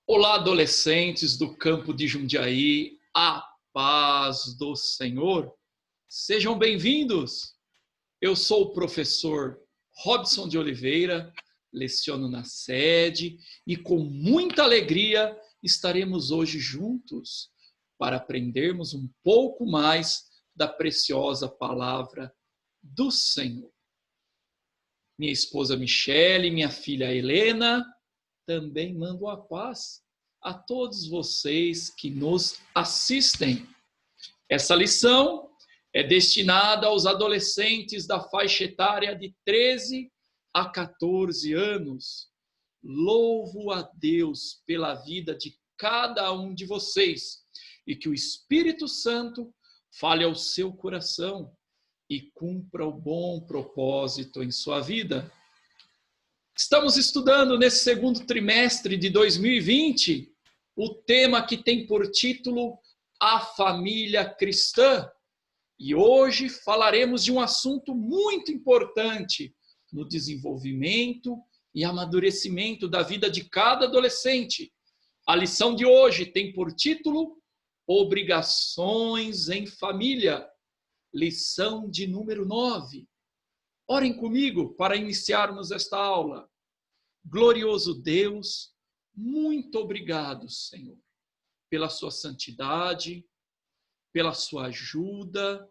Olá, adolescentes do campo de Jundiaí, a paz do Senhor. Sejam bem-vindos. Eu sou o professor Robson de Oliveira, leciono na sede e com muita alegria estaremos hoje juntos para aprendermos um pouco mais da preciosa palavra do Senhor. Minha esposa Michele, minha filha Helena, também mando a paz a todos vocês que nos assistem. Essa lição é destinada aos adolescentes da faixa etária de 13 a 14 anos. Louvo a Deus pela vida de cada um de vocês e que o Espírito Santo fale ao seu coração e cumpra o bom propósito em sua vida. Estamos estudando nesse segundo trimestre de 2020 o tema que tem por título A Família Cristã. E hoje falaremos de um assunto muito importante no desenvolvimento e amadurecimento da vida de cada adolescente. A lição de hoje tem por título Obrigações em Família. Lição de número 9. Orem comigo para iniciarmos esta aula. Glorioso Deus, muito obrigado, Senhor, pela sua santidade, pela sua ajuda,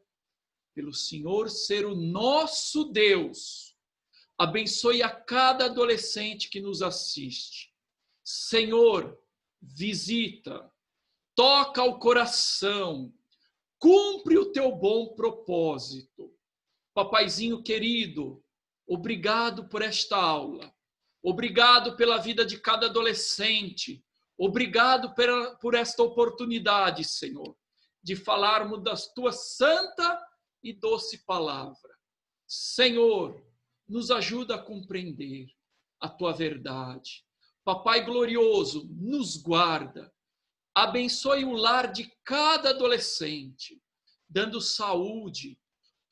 pelo Senhor ser o nosso Deus. Abençoe a cada adolescente que nos assiste. Senhor, visita, toca o coração, cumpre o teu bom propósito. Papaizinho querido, obrigado por esta aula. Obrigado pela vida de cada adolescente. Obrigado por esta oportunidade, Senhor, de falarmos da tua santa e doce palavra. Senhor, nos ajuda a compreender a tua verdade. Papai glorioso, nos guarda. Abençoe o lar de cada adolescente, dando saúde,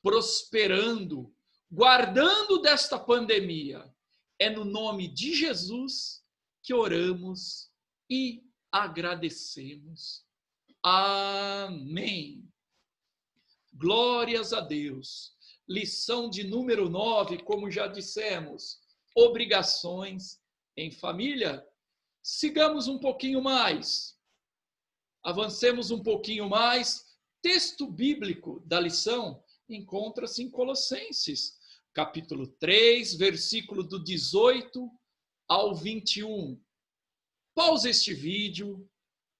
prosperando, guardando desta pandemia. É no nome de Jesus que oramos e agradecemos. Amém. Glórias a Deus. Lição de número 9, como já dissemos, obrigações em família. Sigamos um pouquinho mais. Avancemos um pouquinho mais. Texto bíblico da lição encontra-se em Colossenses, capítulo 3, versículo do 18 ao 21. Pause este vídeo,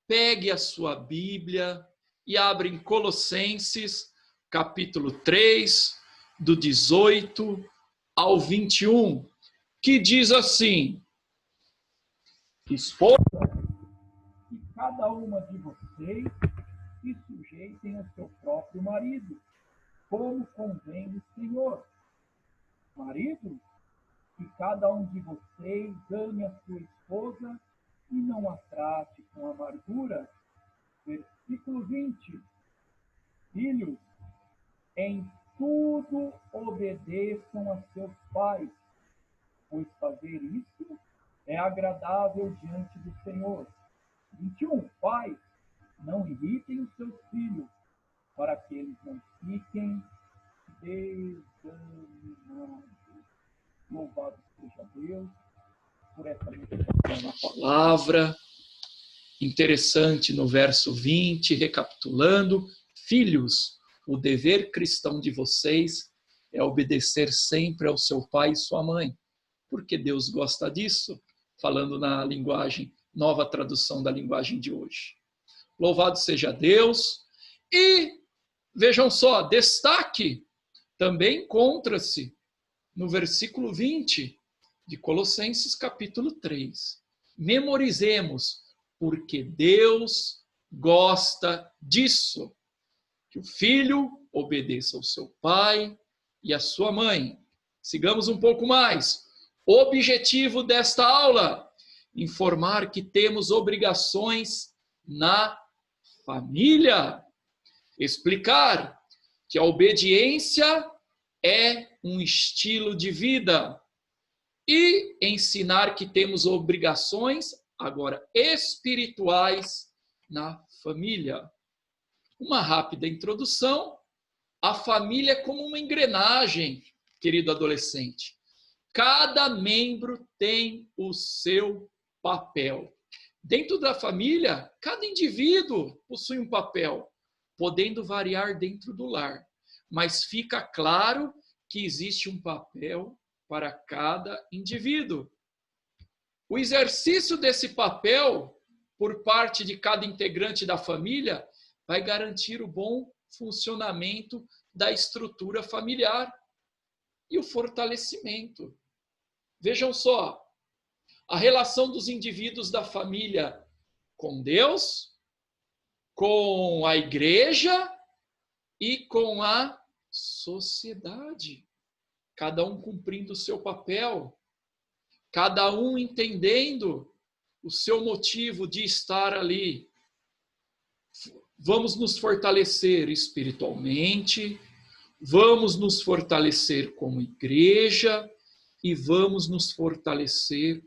pegue a sua Bíblia e abra em Colossenses, capítulo 3, do 18 ao 21, que diz assim: Esposa, que cada uma de vocês se sujeitem ao seu próprio marido, como convém o Senhor. Marido, que cada um de vocês ame a sua esposa e não a trate com amargura. Versículo 20. Filhos, em tudo obedeçam a seus pais, pois fazer isso é agradável diante do Senhor. 21. Pais, não irritem os seus filhos, para que eles não fiquem desanimados. Louvado seja Deus por essa meditação na palavra. Interessante no verso 20, recapitulando: Filhos, o dever cristão de vocês é obedecer sempre ao seu pai e sua mãe, porque Deus gosta disso, falando na linguagem, nova tradução da linguagem de hoje. Louvado seja Deus. E vejam só, destaque também encontra-se no versículo 20 de Colossenses capítulo 3. Memorizemos, porque Deus gosta disso. Que o filho obedeça ao seu pai e à sua mãe. Sigamos um pouco mais. O objetivo desta aula: informar que temos obrigações na família. Explicar que a obediência é um estilo de vida e ensinar que temos obrigações agora espirituais na família. Uma rápida introdução. A família é como uma engrenagem, querido adolescente. Cada membro tem o seu papel. Dentro da família, cada indivíduo possui um papel, podendo variar dentro do lar. Mas fica claro que existe um papel para cada indivíduo. O exercício desse papel, por parte de cada integrante da família, vai garantir o bom funcionamento da estrutura familiar e o fortalecimento. Vejam só, a relação dos indivíduos da família com Deus, com a igreja e com a sociedade. Cada um cumprindo o seu papel, cada um entendendo o seu motivo de estar ali. Vamos nos fortalecer espiritualmente, vamos nos fortalecer como igreja e vamos nos fortalecer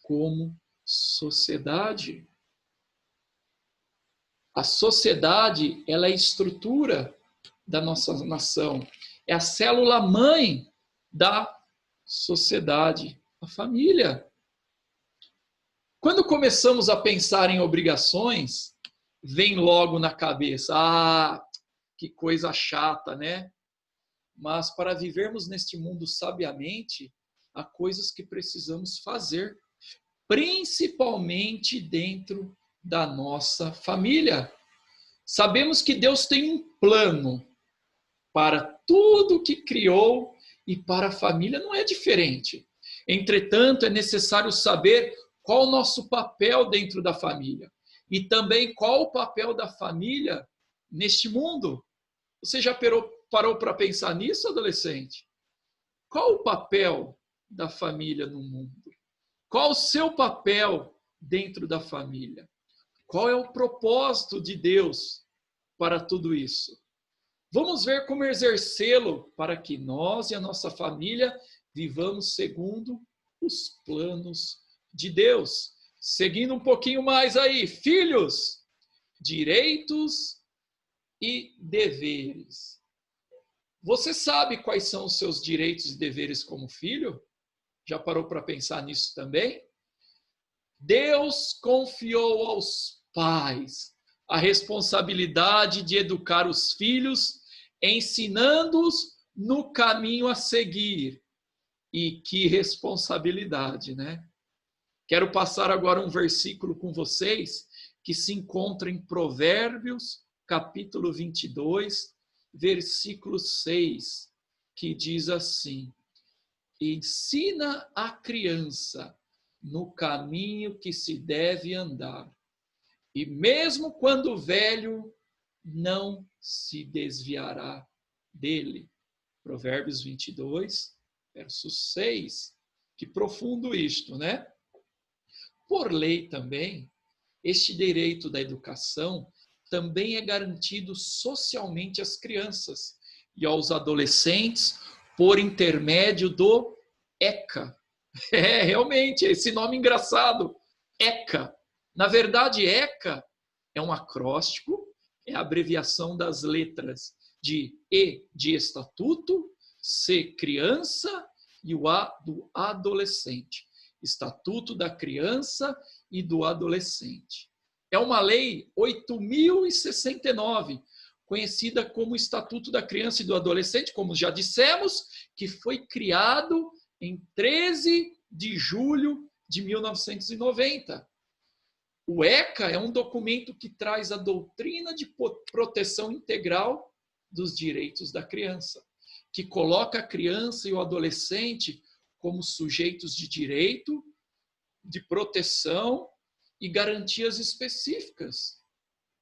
como sociedade. A sociedade, ela é a estrutura da nossa nação, é a célula-mãe da sociedade, a família. Quando começamos a pensar em obrigações, vem logo na cabeça, que coisa chata, né? Mas para vivermos neste mundo sabiamente, há coisas que precisamos fazer, principalmente dentro da nossa família. Sabemos que Deus tem um plano para tudo que criou e para a família não é diferente. Entretanto, é necessário saber qual o nosso papel dentro da família e também qual o papel da família neste mundo. Você já parou para pensar nisso, adolescente? Qual o papel da família no mundo? Qual o seu papel dentro da família? Qual é o propósito de Deus para tudo isso? Vamos ver como exercê-lo para que nós e a nossa família vivamos segundo os planos de Deus. Seguindo um pouquinho mais aí, filhos, direitos e deveres. Você sabe quais são os seus direitos e deveres como filho? Já parou para pensar nisso também? Deus confiou aos pais a responsabilidade de educar os filhos, ensinando-os no caminho a seguir. E que responsabilidade, né? Quero passar agora um versículo com vocês que se encontra em Provérbios, capítulo 22, versículo 6, que diz assim: ensina a criança no caminho que se deve andar, e mesmo quando velho, não se desviará dele. Provérbios 22, verso 6. Que profundo isto, né? Por lei também, este direito da educação também é garantido socialmente às crianças e aos adolescentes por intermédio do ECA. Realmente, esse nome engraçado, ECA. Na verdade, ECA é um acróstico, é a abreviação das letras de E de estatuto, C criança e o A do adolescente. Estatuto da Criança e do Adolescente. É uma lei 8.069, conhecida como Estatuto da Criança e do Adolescente, como já dissemos, que foi criado em 13 de julho de 1990. O ECA é um documento que traz a doutrina de proteção integral dos direitos da criança, que coloca a criança e o adolescente como sujeitos de direito, de proteção e garantias específicas.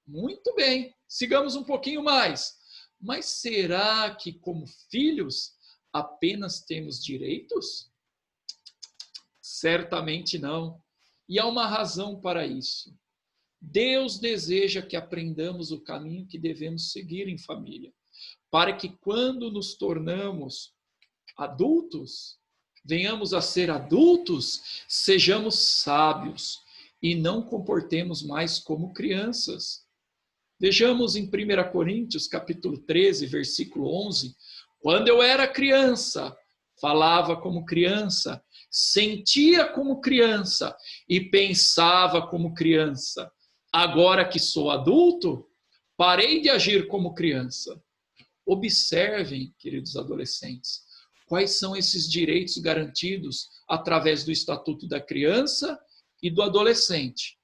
Muito bem, sigamos um pouquinho mais. Mas será que, como filhos, apenas temos direitos? Certamente não. E há uma razão para isso. Deus deseja que aprendamos o caminho que devemos seguir em família, para que quando nos tornamos adultos, venhamos a ser adultos, sejamos sábios e não comportemos mais como crianças. Vejamos em 1 Coríntios, capítulo 13, versículo 11. Quando eu era criança, falava como criança, sentia como criança e pensava como criança. Agora que sou adulto, parei de agir como criança. Observem, queridos adolescentes, quais são esses direitos garantidos através do Estatuto da Criança e do Adolescente.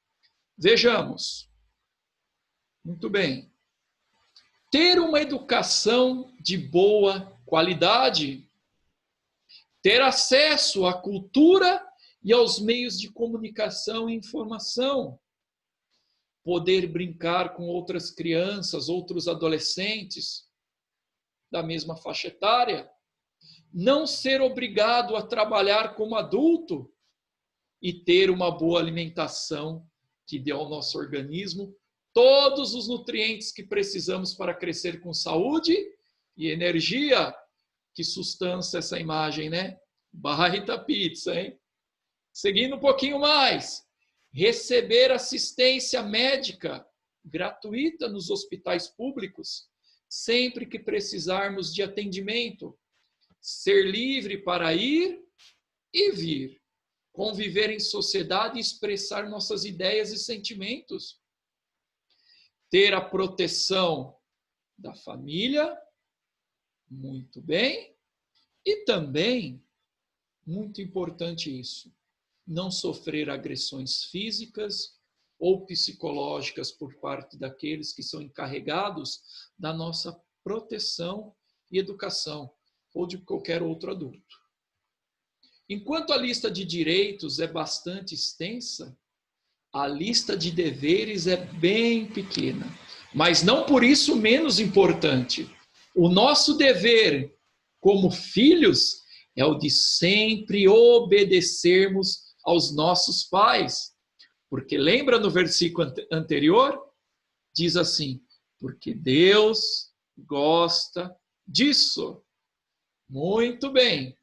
Vejamos. Muito bem. Ter uma educação de boa qualidade. Ter acesso à cultura e aos meios de comunicação e informação. Poder brincar com outras crianças, outros adolescentes da mesma faixa etária. Não ser obrigado a trabalhar como adulto e ter uma boa alimentação que dê ao nosso organismo todos os nutrientes que precisamos para crescer com saúde e energia. Que sustância essa imagem, né? Baita pizza, hein? Seguindo um pouquinho mais. Receber assistência médica gratuita nos hospitais públicos, sempre que precisarmos de atendimento. Ser livre para ir e vir. Conviver em sociedade e expressar nossas ideias e sentimentos. Ter a proteção da família, muito bem, e também, muito importante isso, não sofrer agressões físicas ou psicológicas por parte daqueles que são encarregados da nossa proteção e educação, ou de qualquer outro adulto. Enquanto a lista de direitos é bastante extensa, a lista de deveres é bem pequena, mas não por isso menos importante. O nosso dever como filhos é o de sempre obedecermos aos nossos pais. Porque lembra no versículo anterior? Diz assim, porque Deus gosta disso. Muito bem.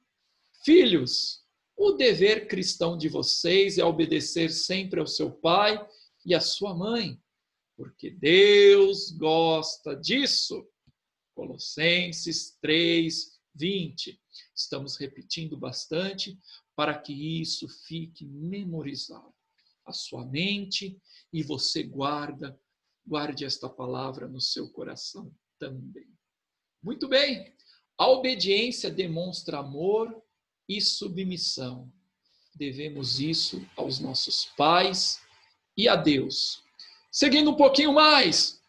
Filhos, o dever cristão de vocês é obedecer sempre ao seu pai e à sua mãe, porque Deus gosta disso. Colossenses 3, 20. Estamos repetindo bastante para que isso fique memorizado. A sua mente e você guarde esta palavra no seu coração também. Muito bem. A obediência demonstra amor e submissão. Devemos isso aos nossos pais e a Deus. Seguindo um pouquinho mais,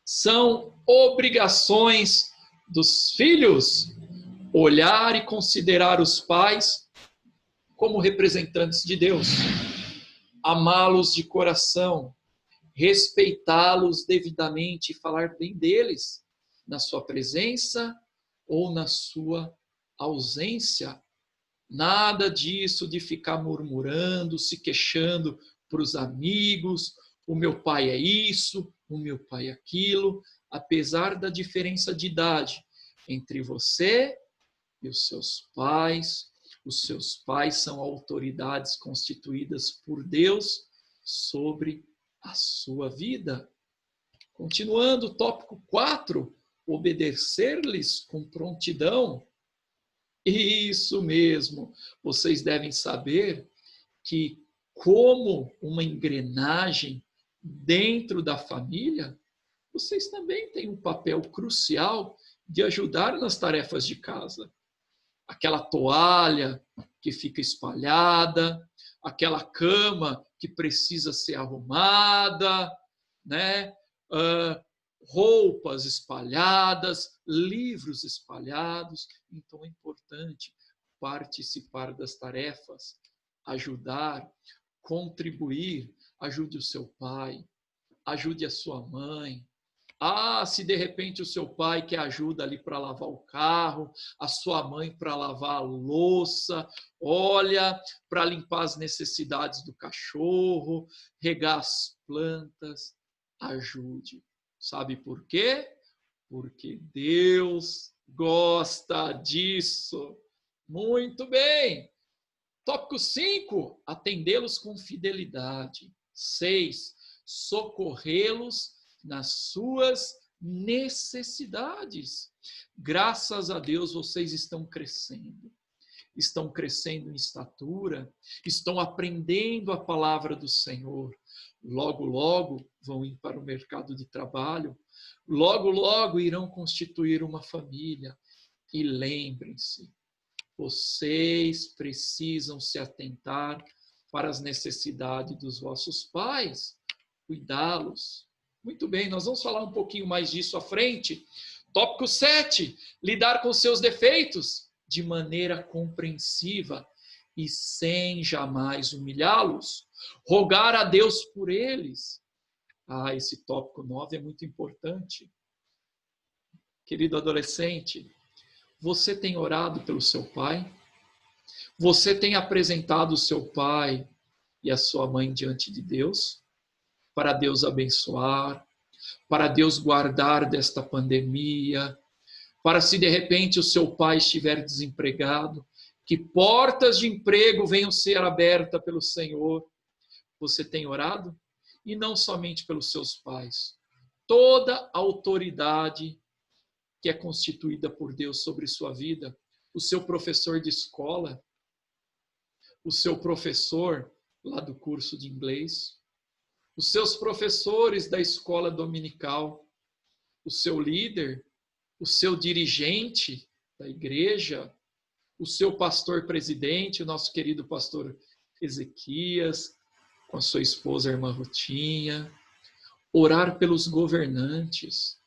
são obrigações dos filhos olhar e considerar os pais como representantes de Deus, amá-los de coração, respeitá-los devidamente e falar bem deles na sua presença ou na sua ausência. Nada disso de ficar murmurando, se queixando para os amigos, o meu pai é isso, o meu pai é aquilo, apesar da diferença de idade entre você e os seus pais são autoridades constituídas por Deus sobre a sua vida. Continuando, tópico 4, obedecer-lhes com prontidão. Isso mesmo, vocês devem saber que, como uma engrenagem dentro da família, vocês também têm um papel crucial de ajudar nas tarefas de casa. Aquela toalha que fica espalhada, aquela cama que precisa ser arrumada, né? Roupas espalhadas, livros espalhados. Então é importante participar das tarefas, ajudar, contribuir. Ajude o seu pai, ajude a sua mãe. Se de repente o seu pai quer ajuda ali para lavar o carro, a sua mãe para lavar a louça, olha, para limpar as necessidades do cachorro, regar as plantas, ajude. Sabe por quê? Porque Deus gosta disso. Muito bem. Tópico 5, atendê-los com fidelidade. 6, socorrê-los nas suas necessidades. Graças a Deus vocês estão crescendo em estatura, estão aprendendo a palavra do Senhor. Logo, logo vão ir para o mercado de trabalho, logo, logo irão constituir uma família. E lembrem-se, vocês precisam se atentar para as necessidades dos vossos pais, cuidá-los. Muito bem, nós vamos falar um pouquinho mais disso à frente. Tópico 7, lidar com seus defeitos de maneira compreensiva e sem jamais humilhá-los. Rogar a Deus por eles. Esse tópico 9 é muito importante. Querido adolescente, você tem orado pelo seu pai? Você tem apresentado o seu pai e a sua mãe diante de Deus? Para Deus abençoar, para Deus guardar desta pandemia, para se de repente o seu pai estiver desempregado, que portas de emprego venham ser abertas pelo Senhor. Você tem orado? E não somente pelos seus pais. Toda a autoridade que é constituída por Deus sobre sua vida, o seu professor de escola, o seu professor lá do curso de inglês, os seus professores da escola dominical, o seu líder, o seu dirigente da igreja, o seu pastor presidente, o nosso querido pastor Ezequias, com a sua esposa, a irmã Rutinha. Orar pelos governantes.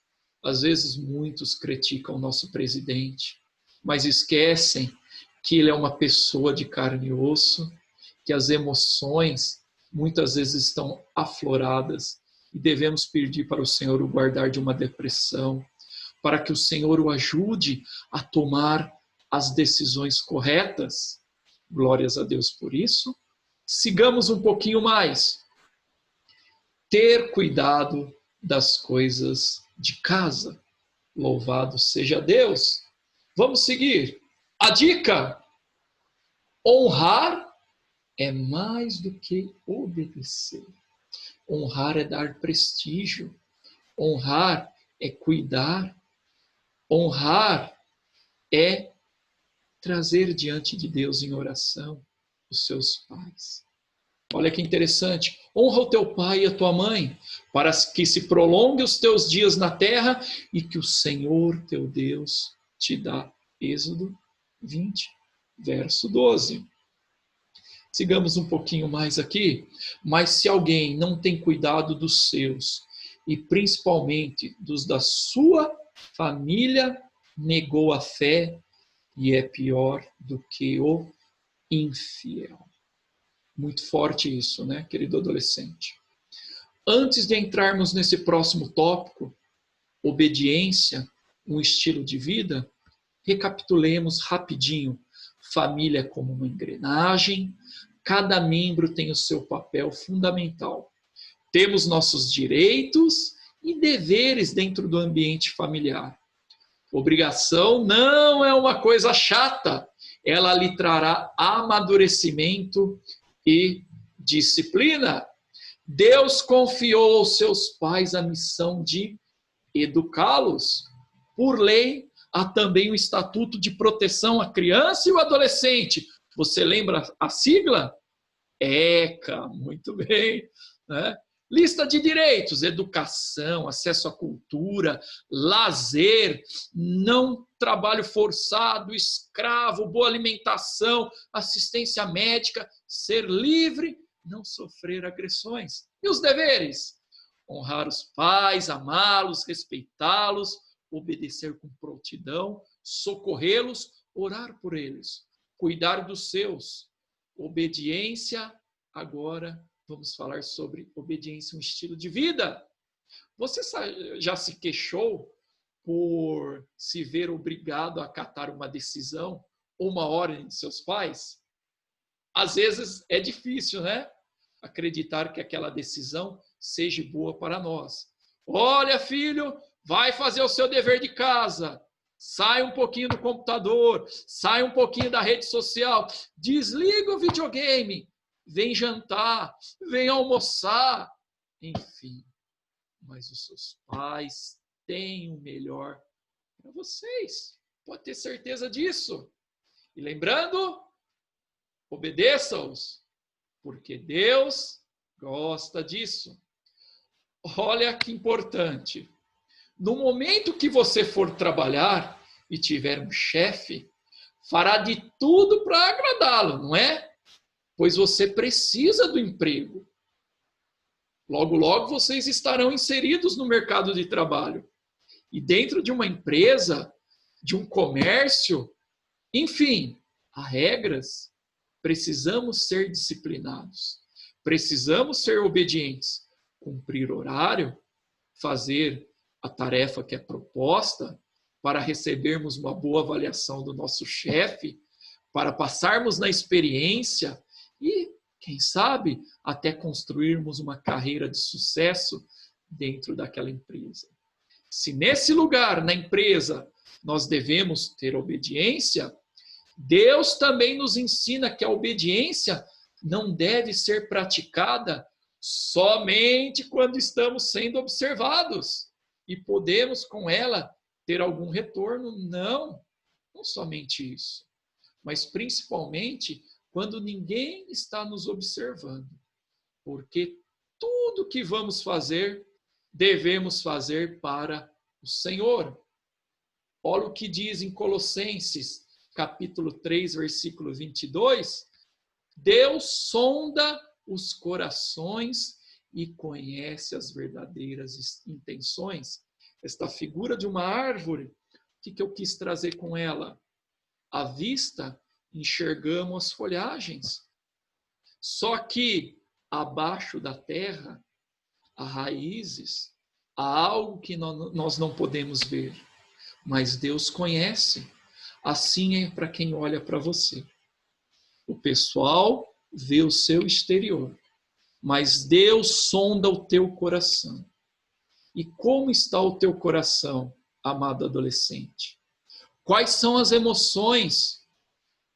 Às vezes muitos criticam o nosso presidente, mas esquecem que ele é uma pessoa de carne e osso, que as emoções muitas vezes estão afloradas e devemos pedir para o Senhor o guardar de uma depressão, para que o Senhor o ajude a tomar as decisões corretas. Glórias a Deus por isso. Sigamos um pouquinho mais. Ter cuidado das coisas de casa. Louvado seja Deus. Vamos seguir. A dica: honrar é mais do que obedecer. Honrar é dar prestígio. Honrar é cuidar. Honrar é trazer diante de Deus em oração os seus pais. Olha que interessante. Honra o teu pai e a tua mãe, para que se prolongue os teus dias na terra e que o Senhor teu Deus te dá. Êxodo 20, verso 12. Sigamos um pouquinho mais aqui. Mas se alguém não tem cuidado dos seus, e principalmente dos da sua família, negou a fé e é pior do que o infiel. Muito forte isso, né, querido adolescente? Antes de entrarmos nesse próximo tópico, obediência, um estilo de vida, recapitulemos rapidinho. Família como uma engrenagem, cada membro tem o seu papel fundamental. Temos nossos direitos e deveres dentro do ambiente familiar. Obrigação não é uma coisa chata, ela lhe trará amadurecimento e disciplina. Deus confiou aos seus pais a missão de educá-los. Por lei, há também o Estatuto de Proteção à Criança e ao Adolescente. Você lembra a sigla? ECA, muito bem, né? Lista de direitos: educação, acesso à cultura, lazer, não trabalho forçado, escravo, boa alimentação, assistência médica, ser livre, não sofrer agressões. E os deveres? Honrar os pais, amá-los, respeitá-los, obedecer com prontidão, socorrê-los, orar por eles, cuidar dos seus. Obediência, agora vamos falar sobre obediência, um estilo de vida. Você já se queixou por se ver obrigado a acatar uma decisão ou uma ordem de seus pais? Às vezes é difícil, né? Acreditar que aquela decisão seja boa para nós. Olha, filho, vai fazer o seu dever de casa. Sai um pouquinho do computador, sai um pouquinho da rede social, desliga o videogame, vem jantar, vem almoçar, enfim. Mas os seus pais têm o melhor para vocês. Pode ter certeza disso. E lembrando, obedeça-os, porque Deus gosta disso. Olha que importante. No momento que você for trabalhar e tiver um chefe, fará de tudo para agradá-lo, não é? Pois você precisa do emprego. Logo, logo vocês estarão inseridos no mercado de trabalho. E dentro de uma empresa, de um comércio, enfim, há regras. Precisamos ser disciplinados. Precisamos ser obedientes. Cumprir horário, fazer a tarefa que é proposta, para recebermos uma boa avaliação do nosso chefe, para passarmos na experiência e, quem sabe, até construirmos uma carreira de sucesso dentro daquela empresa. Se nesse lugar, na empresa, nós devemos ter obediência, Deus também nos ensina que a obediência não deve ser praticada somente quando estamos sendo observados e podemos com ela ter algum retorno. Não, não somente isso, mas principalmente quando ninguém está nos observando, porque tudo que vamos fazer, devemos fazer para o Senhor. Olha o que diz em Colossenses, capítulo 3, versículo 22, Deus sonda os corações e conhece as verdadeiras intenções. Esta figura de uma árvore, o que eu quis trazer com ela? À vista, enxergamos as folhagens. Só que abaixo da terra, há raízes, há algo que nós não podemos ver. Mas Deus conhece. Assim é para quem olha para você. O pessoal vê o seu exterior, mas Deus sonda o teu coração. E como está o teu coração, amado adolescente? Quais são as emoções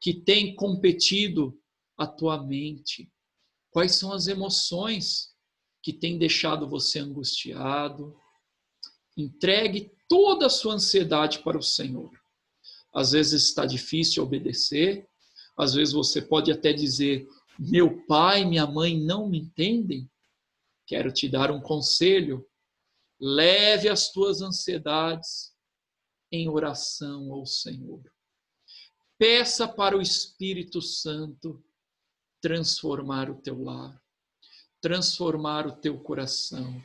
que têm competido a tua mente? Quais são as emoções que têm deixado você angustiado? Entregue toda a sua ansiedade para o Senhor. Às vezes está difícil obedecer, às vezes você pode até dizer, meu pai, minha mãe não me entendem. Quero te dar um conselho. Leve as tuas ansiedades em oração ao Senhor. Peça para o Espírito Santo transformar o teu lar, transformar o teu coração.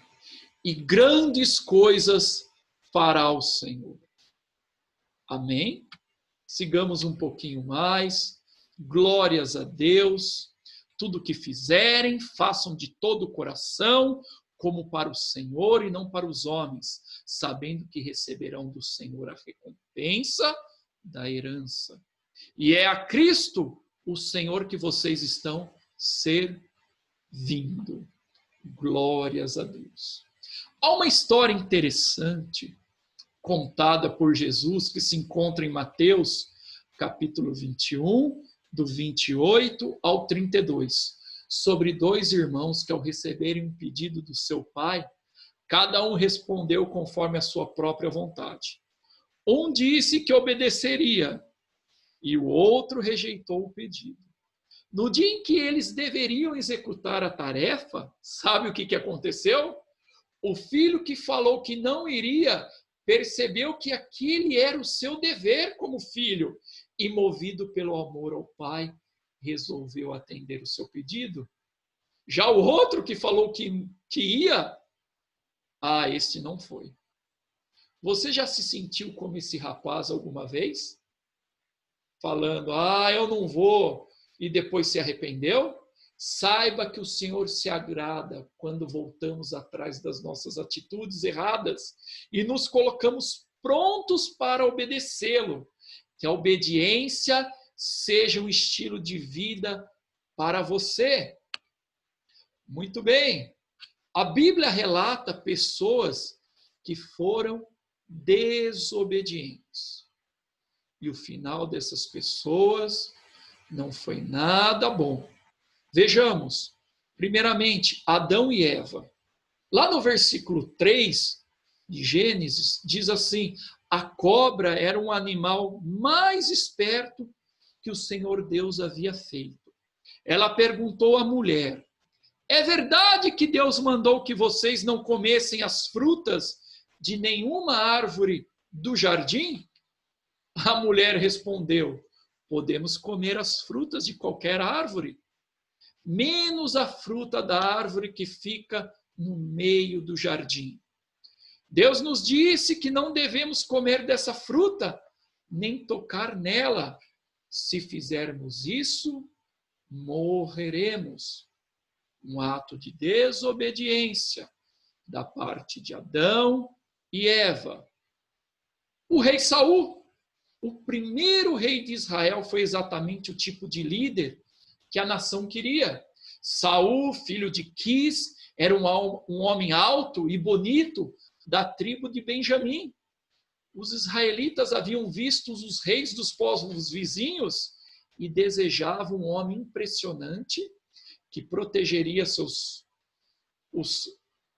E grandes coisas fará o Senhor. Amém? Sigamos um pouquinho mais. Glórias a Deus. Tudo que fizerem, façam de todo o coração, como para o Senhor e não para os homens, sabendo que receberão do Senhor a recompensa da herança. E é a Cristo, o Senhor, que vocês estão servindo. Glórias a Deus. Há uma história interessante contada por Jesus que se encontra em Mateus, capítulo 21, do 28 ao 32, sobre dois irmãos que, ao receberem um pedido do seu pai, cada um respondeu conforme a sua própria vontade. Um disse que obedeceria e o outro rejeitou o pedido. No dia em que eles deveriam executar a tarefa, sabe o que aconteceu? O filho que falou que não iria percebeu que aquele era o seu dever como filho e, movido pelo amor ao pai, resolveu atender o seu pedido. Já o outro que falou que ia, este não foi. Você já se sentiu como esse rapaz alguma vez? Falando, eu não vou, e depois se arrependeu? Saiba que o Senhor se agrada quando voltamos atrás das nossas atitudes erradas e nos colocamos prontos para obedecê-lo. Que a obediência seja um estilo de vida para você. Muito bem. A Bíblia relata pessoas que foram desobedientes. E o final dessas pessoas não foi nada bom. Vejamos, primeiramente, Adão e Eva. Lá no versículo 3 de Gênesis, diz assim: a cobra era um animal mais esperto que o Senhor Deus havia feito. Ela perguntou à mulher: é verdade que Deus mandou que vocês não comessem as frutas de nenhuma árvore do jardim? A mulher respondeu: podemos comer as frutas de qualquer árvore, menos a fruta da árvore que fica no meio do jardim. Deus nos disse que não devemos comer dessa fruta, nem tocar nela. Se fizermos isso, morreremos. Um ato de desobediência da parte de Adão e Eva. O rei Saul, o primeiro rei de Israel, foi exatamente o tipo de líder que a nação queria. Saul, filho de Quis, era um homem alto e bonito da tribo de Benjamim. Os israelitas haviam visto os reis dos povos vizinhos e desejavam um homem impressionante que protegeria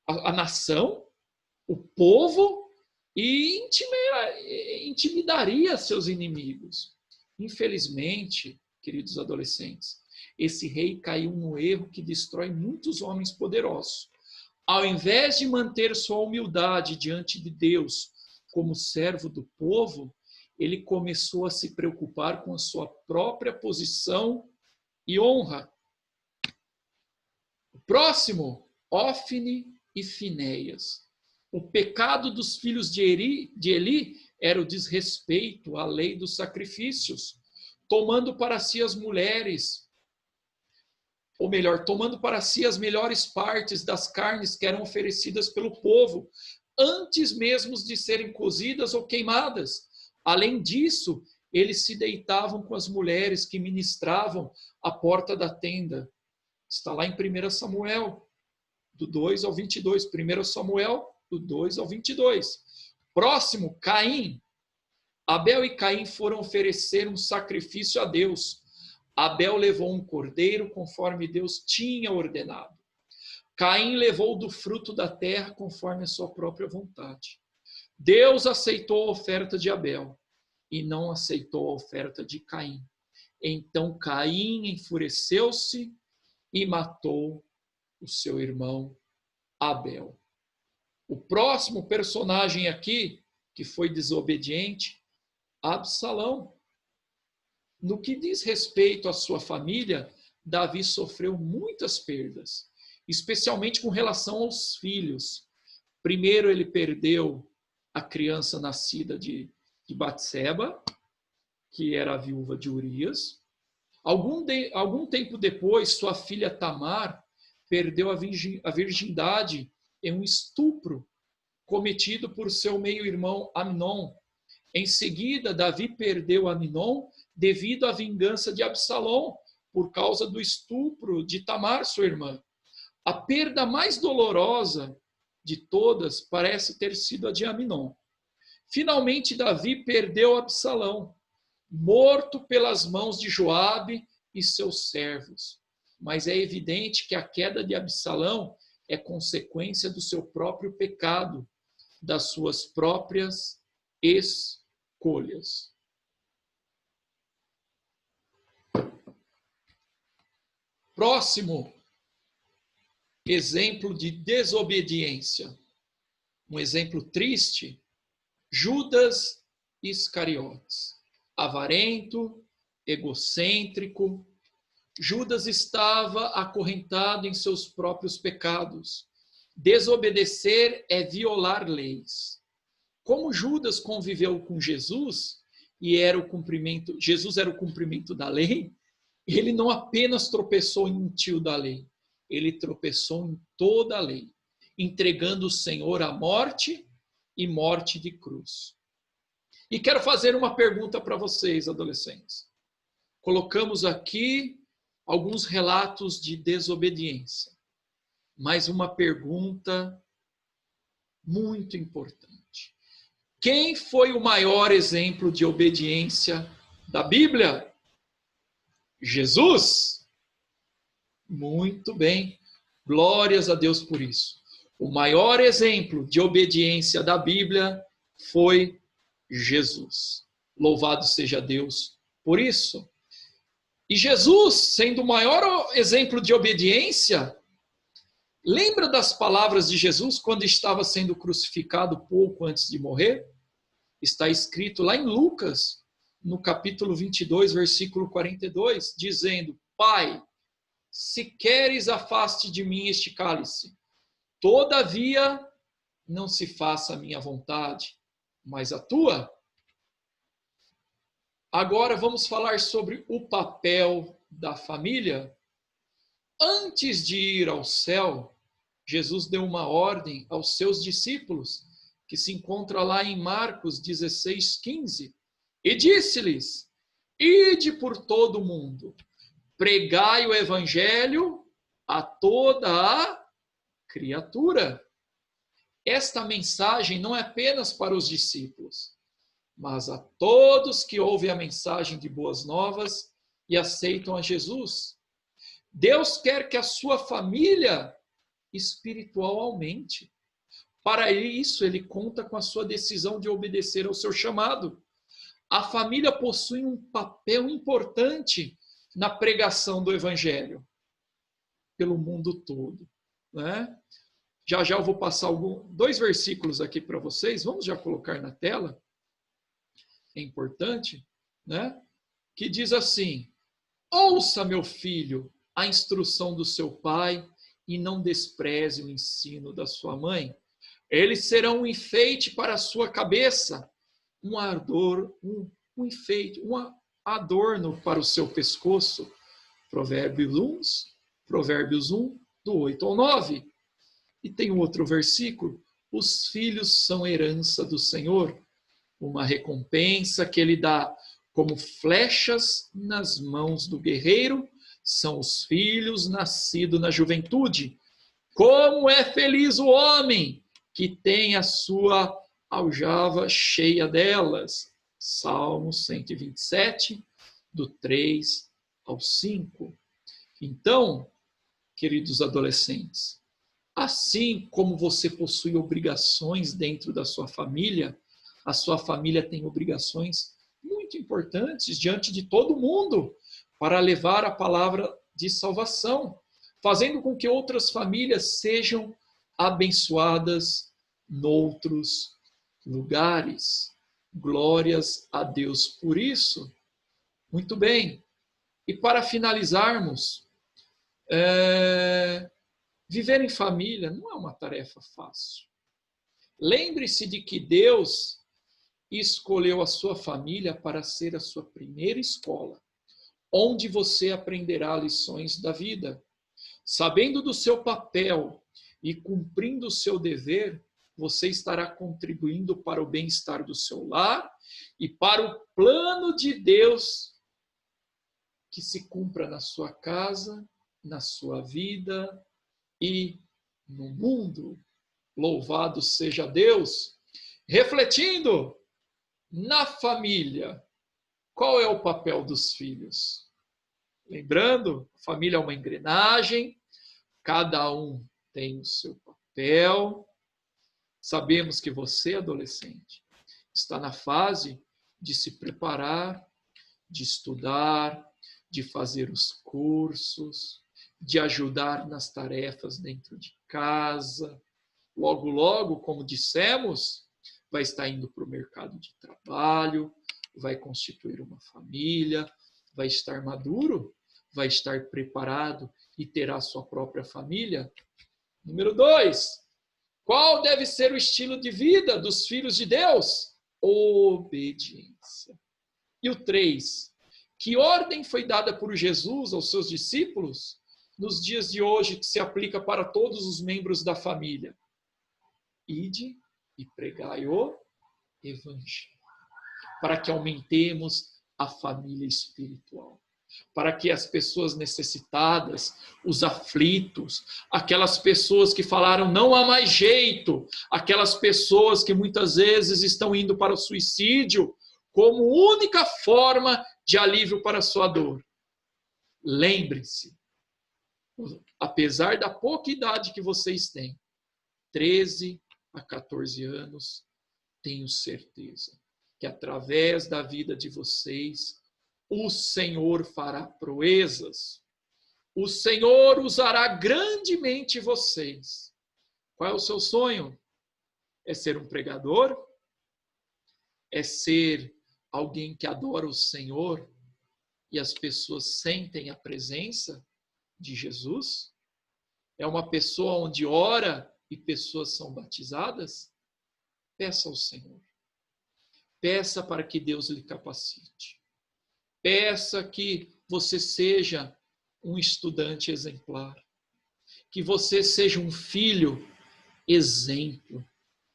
a nação, o povo, e intimidaria seus inimigos. Infelizmente, queridos adolescentes, esse rei caiu no erro que destrói muitos homens poderosos. Ao invés de manter sua humildade diante de Deus como servo do povo, ele começou a se preocupar com a sua própria posição e honra. O próximo, Ofne e Finéias. O pecado dos filhos de Eli era o desrespeito à lei dos sacrifícios, tomando para si as mulheres, ou melhor, tomando para si as melhores partes das carnes que eram oferecidas pelo povo, antes mesmo de serem cozidas ou queimadas. Além disso, eles se deitavam com as mulheres que ministravam à porta da tenda. Está lá em 1 Samuel, do 2 ao 22. 1 Samuel, do 2 ao 22. Próximo, Caim. Abel e Caim foram oferecer um sacrifício a Deus. Abel levou um cordeiro conforme Deus tinha ordenado. Caim levou do fruto da terra conforme a sua própria vontade. Deus aceitou a oferta de Abel e não aceitou a oferta de Caim. Então Caim enfureceu-se e matou o seu irmão Abel. O próximo personagem aqui, que foi desobediente, Absalão. No que diz respeito à sua família, Davi sofreu muitas perdas, especialmente com relação aos filhos. Primeiro, ele perdeu a criança nascida de Batseba, que era a viúva de Urias. Algum tempo depois, sua filha Tamar perdeu a virgindade em um estupro cometido por seu meio-irmão Amnon. Em seguida, Davi perdeu Amnon devido à vingança de Absalão por causa do estupro de Tamar, sua irmã. A perda mais dolorosa de todas parece ter sido a de Amnon. Finalmente, Davi perdeu Absalão, morto pelas mãos de Joabe e seus servos. Mas é evidente que a queda de Absalão é consequência do seu próprio pecado, das suas próprias escolhas. Próximo exemplo de desobediência. Um exemplo triste, Judas Iscariotes. Avarento, egocêntrico, Judas estava acorrentado em seus próprios pecados. Desobedecer é violar leis. Como Judas conviveu com Jesus e Jesus era o cumprimento da lei, ele não apenas tropeçou em um tio da lei, ele tropeçou em toda a lei, entregando o Senhor à morte e morte de cruz. E quero fazer uma pergunta para vocês, adolescentes. Colocamos aqui alguns relatos de desobediência, mas uma pergunta muito importante. Quem foi o maior exemplo de obediência da Bíblia? Jesus? Muito bem. Glórias a Deus por isso. O maior exemplo de obediência da Bíblia foi Jesus. Louvado seja Deus por isso. E Jesus, sendo o maior exemplo de obediência, lembra das palavras de Jesus quando estava sendo crucificado pouco antes de morrer? Está escrito lá em Lucas, no capítulo 22, versículo 42, dizendo: Pai, se queres, afaste de mim este cálice. Todavia, não se faça a minha vontade, mas a tua. Agora vamos falar sobre o papel da família. Antes de ir ao céu, Jesus deu uma ordem aos seus discípulos, que se encontra lá em Marcos 16:15, e disse-lhes: Ide por todo o mundo, pregai o evangelho a toda a criatura. Esta mensagem não é apenas para os discípulos, mas a todos que ouvem a mensagem de boas novas e aceitam a Jesus. Deus quer que a sua família espiritual aumente. Para isso, ele conta com a sua decisão de obedecer ao seu chamado. A família possui um papel importante na pregação do evangelho pelo mundo todo, né? Já eu vou passar dois versículos aqui para vocês. Vamos já colocar na tela. É importante, né? Que diz assim: ouça, meu filho, a instrução do seu pai e não despreze o ensino da sua mãe. Eles serão um enfeite para a sua cabeça, um ardor, um enfeite, um adorno para o seu pescoço. Provérbios 1, do 8 ao 9. E tem outro versículo: os filhos são herança do Senhor, uma recompensa que ele dá como flechas nas mãos do guerreiro, são os filhos nascidos na juventude. Como é feliz o homem que tem a sua aljava cheia delas. Salmo 127, do 3 ao 5. Então, queridos adolescentes, assim como você possui obrigações dentro da sua família, a sua família tem obrigações muito importantes diante de todo mundo para levar a palavra de salvação, fazendo com que outras famílias sejam abençoadas noutros lugares. Glórias a Deus por isso. Muito bem. E para finalizarmos, viver em família não é uma tarefa fácil. Lembre-se de que Deus escolheu a sua família para ser a sua primeira escola, onde você aprenderá lições da vida. Sabendo do seu papel e cumprindo o seu dever, você estará contribuindo para o bem-estar do seu lar e para o plano de Deus que se cumpra na sua casa, na sua vida e no mundo. Louvado seja Deus. Refletindo na família, qual é o papel dos filhos? Lembrando, a família é uma engrenagem, cada um tem o seu papel. Sabemos que você, adolescente, está na fase de se preparar, de estudar, de fazer os cursos, de ajudar nas tarefas dentro de casa. Logo, logo, como dissemos, vai estar indo para o mercado de trabalho, vai constituir uma família, vai estar maduro, vai estar preparado e terá sua própria família. Número 2, qual deve ser o estilo de vida dos filhos de Deus? Obediência. E o 3, que ordem foi dada por Jesus aos seus discípulos nos dias de hoje, que se aplica para todos os membros da família? Ide e pregai o evangelho, para que aumentemos a família espiritual. para que as pessoas necessitadas, os aflitos, aquelas pessoas que falaram não há mais jeito, aquelas pessoas que muitas vezes estão indo para o suicídio como única forma de alívio para a sua dor. Lembre-se, apesar da pouca idade que vocês têm, 13 a 14 anos, tenho certeza que através da vida de vocês, o Senhor fará proezas. O Senhor usará grandemente vocês. Qual é o seu sonho? É ser um pregador? É ser alguém que adora o Senhor e as pessoas sentem a presença de Jesus? É uma pessoa onde ora e pessoas são batizadas? Peça ao Senhor. Peça para que Deus lhe capacite. Peça que você seja um estudante exemplar. Que você seja um filho exemplo.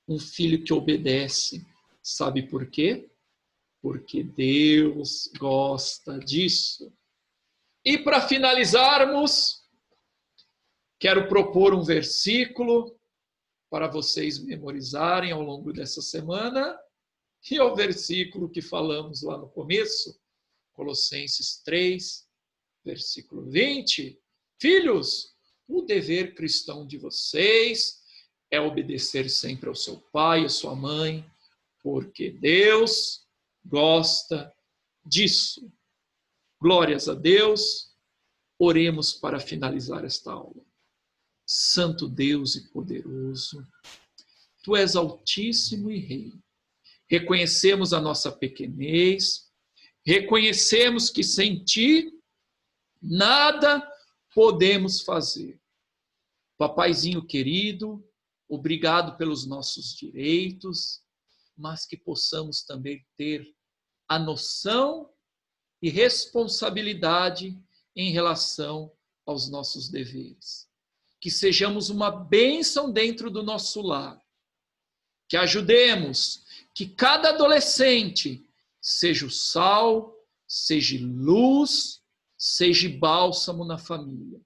Um filho que obedece. Sabe por quê? Porque Deus gosta disso. E para finalizarmos, quero propor um versículo para vocês memorizarem ao longo dessa semana. E é o versículo que falamos lá no começo, Colossenses 3, versículo 20. Filhos, o dever cristão de vocês é obedecer sempre ao seu pai e à sua mãe, porque Deus gosta disso. Glórias a Deus. Oremos para finalizar esta aula. Santo Deus e poderoso, Tu és altíssimo e rei. Reconhecemos a nossa pequenez, reconhecemos que sem Ti nada podemos fazer. Papaizinho querido, obrigado pelos nossos direitos, mas que possamos também ter a noção e responsabilidade em relação aos nossos deveres. Que sejamos uma bênção dentro do nosso lar. Que ajudemos, que cada adolescente seja o sal, seja luz, seja bálsamo na família.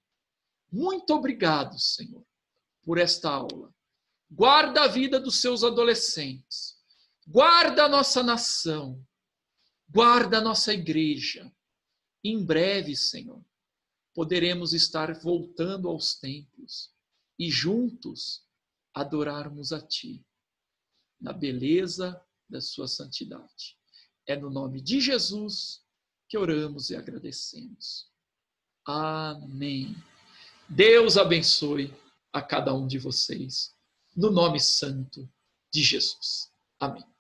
Muito obrigado, Senhor, por esta aula. Guarda a vida dos seus adolescentes. Guarda a nossa nação. Guarda a nossa igreja. Em breve, Senhor, poderemos estar voltando aos templos e juntos adorarmos a Ti, na beleza da Sua santidade. É no nome de Jesus que oramos e agradecemos. Amém. Deus abençoe a cada um de vocês, no nome santo de Jesus. Amém.